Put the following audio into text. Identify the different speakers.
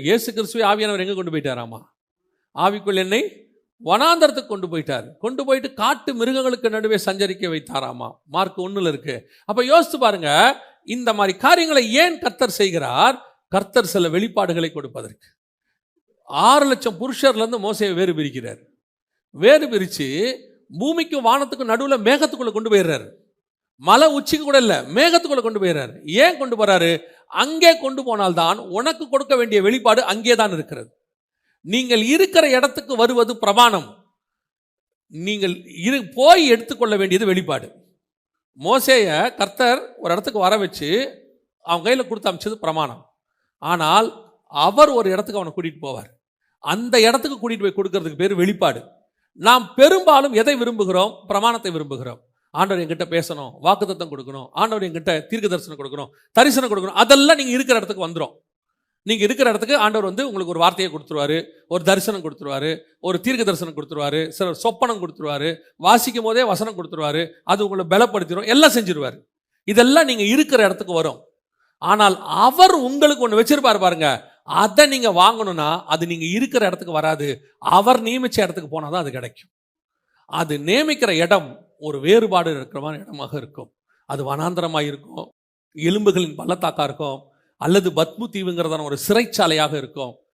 Speaker 1: இயேசு கிறிஸ்துவை ஆவியானவர் எங்க கொண்டு போயிட்டாராமா? ஆவிக்குள் என்னை வனாந்தரத்துக்கு கொண்டு போயிட்டார். கொண்டு போயிட்டு காட்டு மிருகங்களுக்கு நடுவே சஞ்சரிக்க வைத்தாராமா. மார்க் 1 இருக்கு. அப்ப யோசித்து பாருங்க, இந்த மாதிரி காரியங்களை ஏன் கர்த்தர் செய்கிறார்? கர்த்தர் சில வெளிப்பாடுகளை கொடுப்பதற்கு. 6 லட்சம் புருஷர்ல இருந்து மோசேயை வேறு பிரிக்கிறார். வேறு பிரிச்சு பூமிக்கும் வானத்துக்கும் நடுவுல மேகத்துக்குள்ள கொண்டு போயிடுறாரு. மலை உச்சிக்கு கூட இல்ல, மேகத்துக்குள்ள கொண்டு போயிடுறாரு. ஏன் கொண்டு போறாரு? அங்கே கொண்டு போனால்தான் உனக்கு கொடுக்க வேண்டிய வெளிப்பாடு அங்கே தான் இருக்கிறது. நீங்கள் இருக்கிற இடத்துக்கு வருவது பிரமாணம், நீங்கள் போய் எடுத்துக்கொள்ள வேண்டியது வெளிப்பாடு. மோசேய கர்த்தர் ஒரு இடத்துக்கு வர வச்சு அவன் கையில் கொடுத்து அமைச்சது பிரமாணம். ஆனால் அவர் ஒரு இடத்துக்கு அவனை கூட்டிட்டு போவார். அந்த இடத்துக்கு கூட்டிட்டு போய் கொடுக்கறதுக்கு பேர் வெளிப்பாடு. நாம் பெரும்பாலும் எதை விரும்புகிறோம்? பிரமாணத்தை விரும்புகிறோம். ஆண்டவர் என்கிட்ட பேசணும், வாக்குத்தத்தம் கொடுக்கணும், ஆண்டவர் என்கிட்ட தீர்க்க தரிசனம் கொடுக்கணும், தரிசனம் கொடுக்கணும். அதெல்லாம் நீங்க இருக்கிற இடத்துக்கு வந்துடும். நீங்க இருக்கிற இடத்துக்கு ஆண்டவர் உங்களுக்கு ஒரு வார்த்தையை கொடுத்துருவாரு, ஒரு தரிசனம் கொடுத்துருவாரு, ஒரு தீர்க்க தரிசனம் கொடுத்துருவாரு, சில சொப்பனம் கொடுத்துருவாரு, வாசிக்கும் போதே வசனம் கொடுத்துருவாரு, அது உங்களை பலப்படுத்திடும், எல்லாம் செஞ்சிருவாரு. இதெல்லாம் நீங்க இருக்கிற இடத்துக்கு வரும். ஆனால் அவர் உங்களுக்கு ஒன்று வச்சிருப்பாரு பாருங்க, அதை நீங்க வாங்கணும்னா அது நீங்க இருக்கிற இடத்துக்கு வராது. அவர் நியமிச்ச இடத்துக்கு போனாதான் அது கிடைக்கும். அது நியமிக்கிற இடம் ஒரு வேறுபாடு இருக்கிற மாதிரி இடமாக இருக்கும். அது வனாந்தரமாக இருக்கும், எலும்புகளின் பள்ளத்தாக்கா இருக்கும், அல்லது பத்மு தீவுங்கிறதான ஒரு சிறைச்சாலையாக இருக்கும்.